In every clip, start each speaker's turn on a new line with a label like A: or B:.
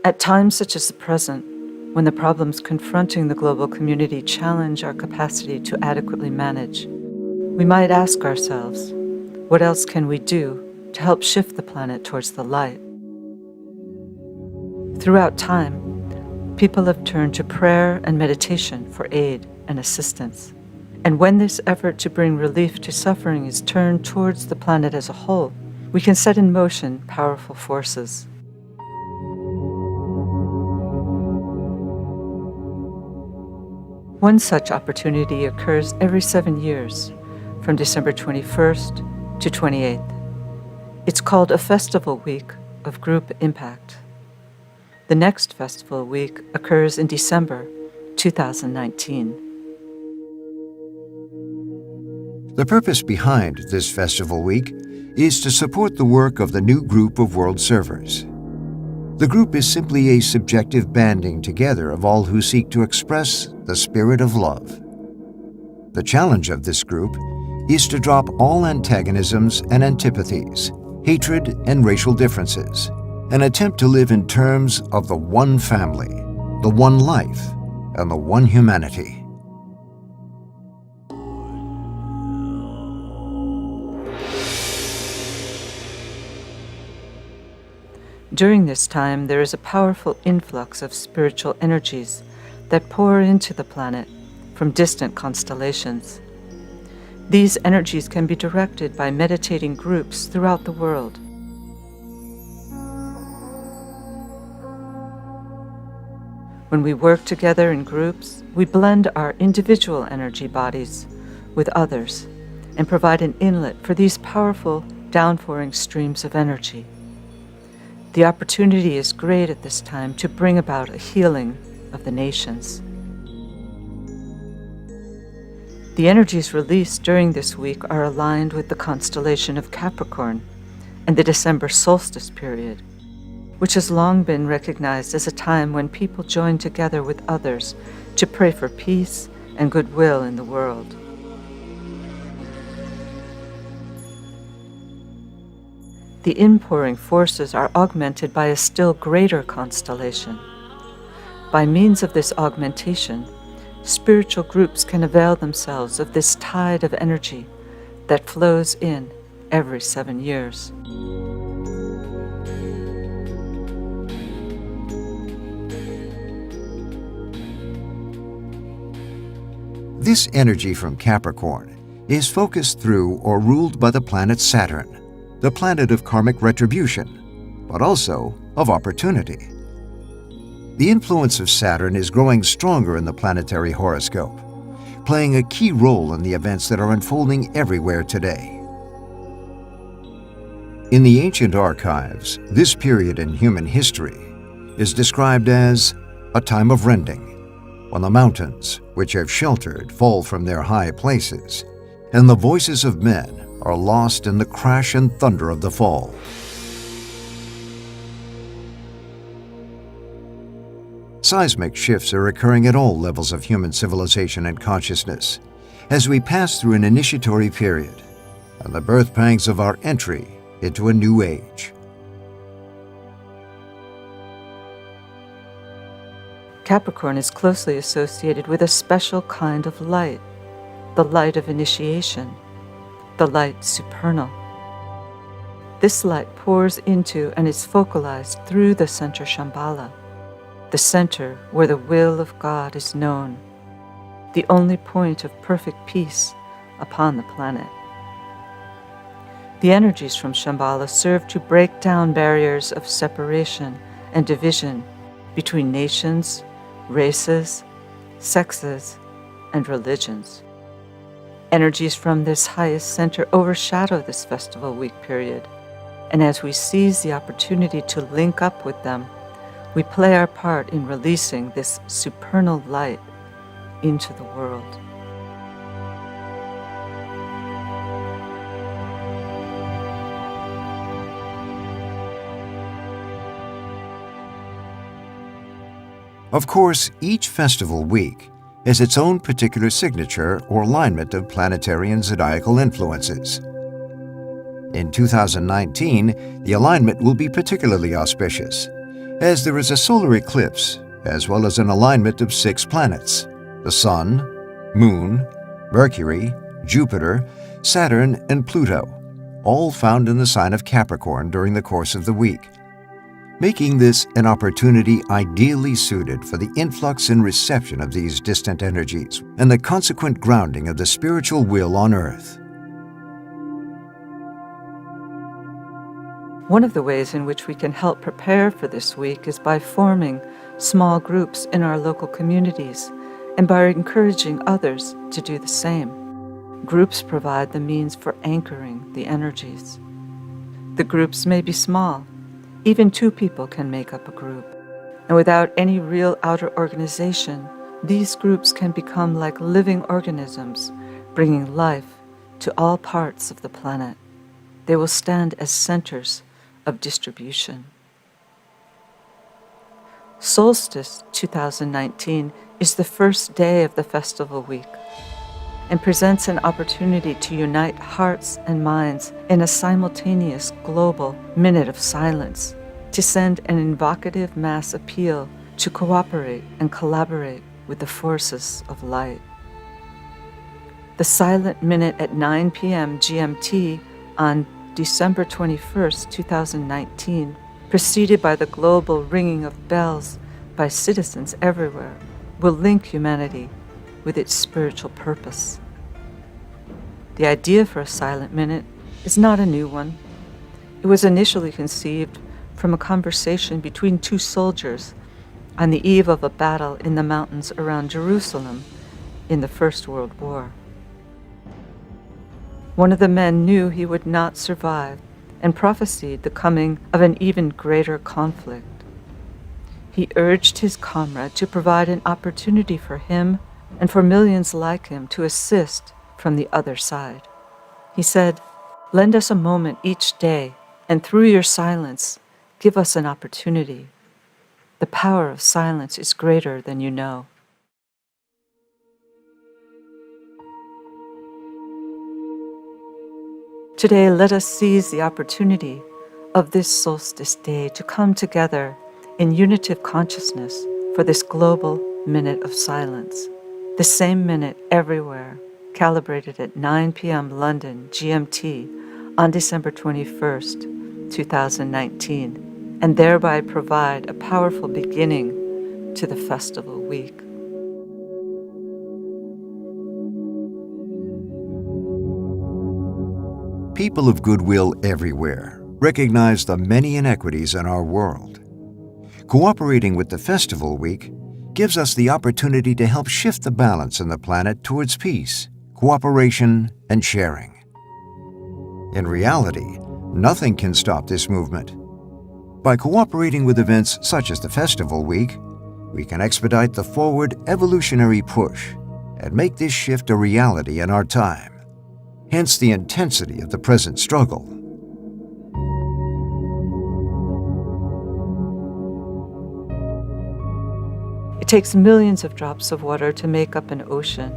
A: At times such as the present, when the problems confronting the global community challenge our capacity to adequately manage, we might ask ourselves, what else can we do to help shift the planet towards the light? Throughout time, people have turned to prayer and meditation for aid and assistance. And when this effort to bring relief to suffering is turned towards the planet as a whole, we can set in motion powerful forces. One such opportunity occurs every 7 years, from December 21st to 28th. It's called a Festival Week of Group Impact. The next Festival Week occurs in December 2019.
B: The purpose behind this Festival Week is to support the work of the new group of world servers. The group is simply a subjective banding together of all who seek to express the spirit of love. The challenge of this group is to drop all antagonisms and antipathies, hatred and racial differences, and attempt to live in terms of the one family, the one life, and the one humanity.
A: During this time, there is a powerful influx of spiritual energies that pour into the planet from distant constellations. These energies can be directed by meditating groups throughout the world. When we work together in groups, we blend our individual energy bodies with others and provide an inlet for these powerful, downpouring streams of energy. The opportunity is great at this time to bring about a healing of the nations. The energies released during this week are aligned with the constellation of Capricorn and the December solstice period, which has long been recognized as a time when people join together with others to pray for peace and goodwill in the world. The inpouring forces are augmented by a still greater constellation. By means of this augmentation, spiritual groups can avail themselves of this tide of energy that flows in every 7 years.
B: This energy from Capricorn is focused through or ruled by the planet Saturn, the planet of karmic retribution, but also of opportunity. The influence of Saturn is growing stronger in the planetary horoscope, playing a key role in the events that are unfolding everywhere today. In the ancient archives, this period in human history is described as a time of rending, when the mountains, which have sheltered, fall from their high places, and the voices of men are lost in the crash and thunder of the fall. Seismic shifts are occurring at all levels of human civilization and consciousness as we pass through an initiatory period and the birth pangs of our entry into a new age.
A: Capricorn is closely associated with a special kind of light, the light of initiation, the light supernal. This light pours into and is focalized through the center Shambhala, the center where the will of God is known, the only point of perfect peace upon the planet. The energies from Shambhala serve to break down barriers of separation and division between nations, races, sexes, and religions. Energies from this highest center overshadow this festival week period, and as we seize the opportunity to link up with them, we play our part in releasing this supernal light into the world.
B: Of course, each festival week has its own particular signature or alignment of planetary and zodiacal influences. In 2019, the alignment will be particularly auspicious, as there is a solar eclipse, as well as an alignment of 6 planets: the Sun, Moon, Mercury, Jupiter, Saturn, and Pluto, all found in the sign of Capricorn during the course of the week, making this an opportunity ideally suited for the influx and reception of these distant energies and the consequent grounding of the spiritual will on Earth.
A: One of the ways in which we can help prepare for this week is by forming small groups in our local communities and by encouraging others to do the same. Groups provide the means for anchoring the energies. The groups may be small. Even 2 people can make up a group. And without any real outer organization, these groups can become like living organisms, bringing life to all parts of the planet. They will stand as centers of distribution. Solstice 2019 is the first day of the festival week and presents an opportunity to unite hearts and minds in a simultaneous global minute of silence, to send an invocative mass appeal to cooperate and collaborate with the forces of light. The silent minute at 9 p.m. GMT on December 21st, 2019, preceded by the global ringing of bells by citizens everywhere, will link humanity with its spiritual purpose. The idea for a silent minute is not a new one. It was initially conceived from a conversation between 2 soldiers on the eve of a battle in the mountains around Jerusalem in the First World War. One of the men knew he would not survive and prophesied the coming of an even greater conflict. He urged his comrade to provide an opportunity for him and for millions like him to assist from the other side. He said, "Lend us a moment each day, and through your silence, give us an opportunity. The power of silence is greater than you know." Today, let us seize the opportunity of this solstice day to come together in unitive consciousness for this global minute of silence, the same minute everywhere, calibrated at 9 p.m. London GMT on December 21st, 2019, and thereby provide a powerful beginning to the festival week.
B: People of goodwill everywhere recognize the many inequities in our world. Cooperating with the festival week gives us the opportunity to help shift the balance in the planet towards peace, cooperation, and sharing. In reality, nothing can stop this movement. By cooperating with events such as the festival week, we can expedite the forward evolutionary push and make this shift a reality in our time. Hence the intensity of the present struggle.
A: It takes millions of drops of water to make up an ocean.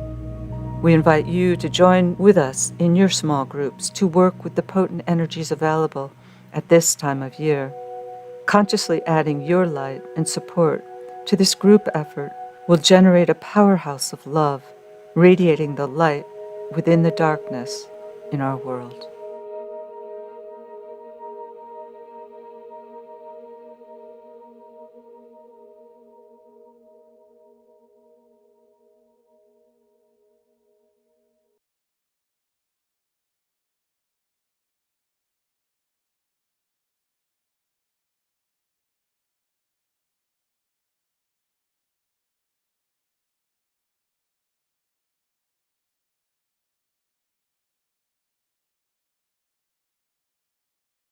A: We invite you to join with us in your small groups to work with the potent energies available at this time of year. Consciously adding your light and support to this group effort will generate a powerhouse of love, radiating the light within the darkness in our world.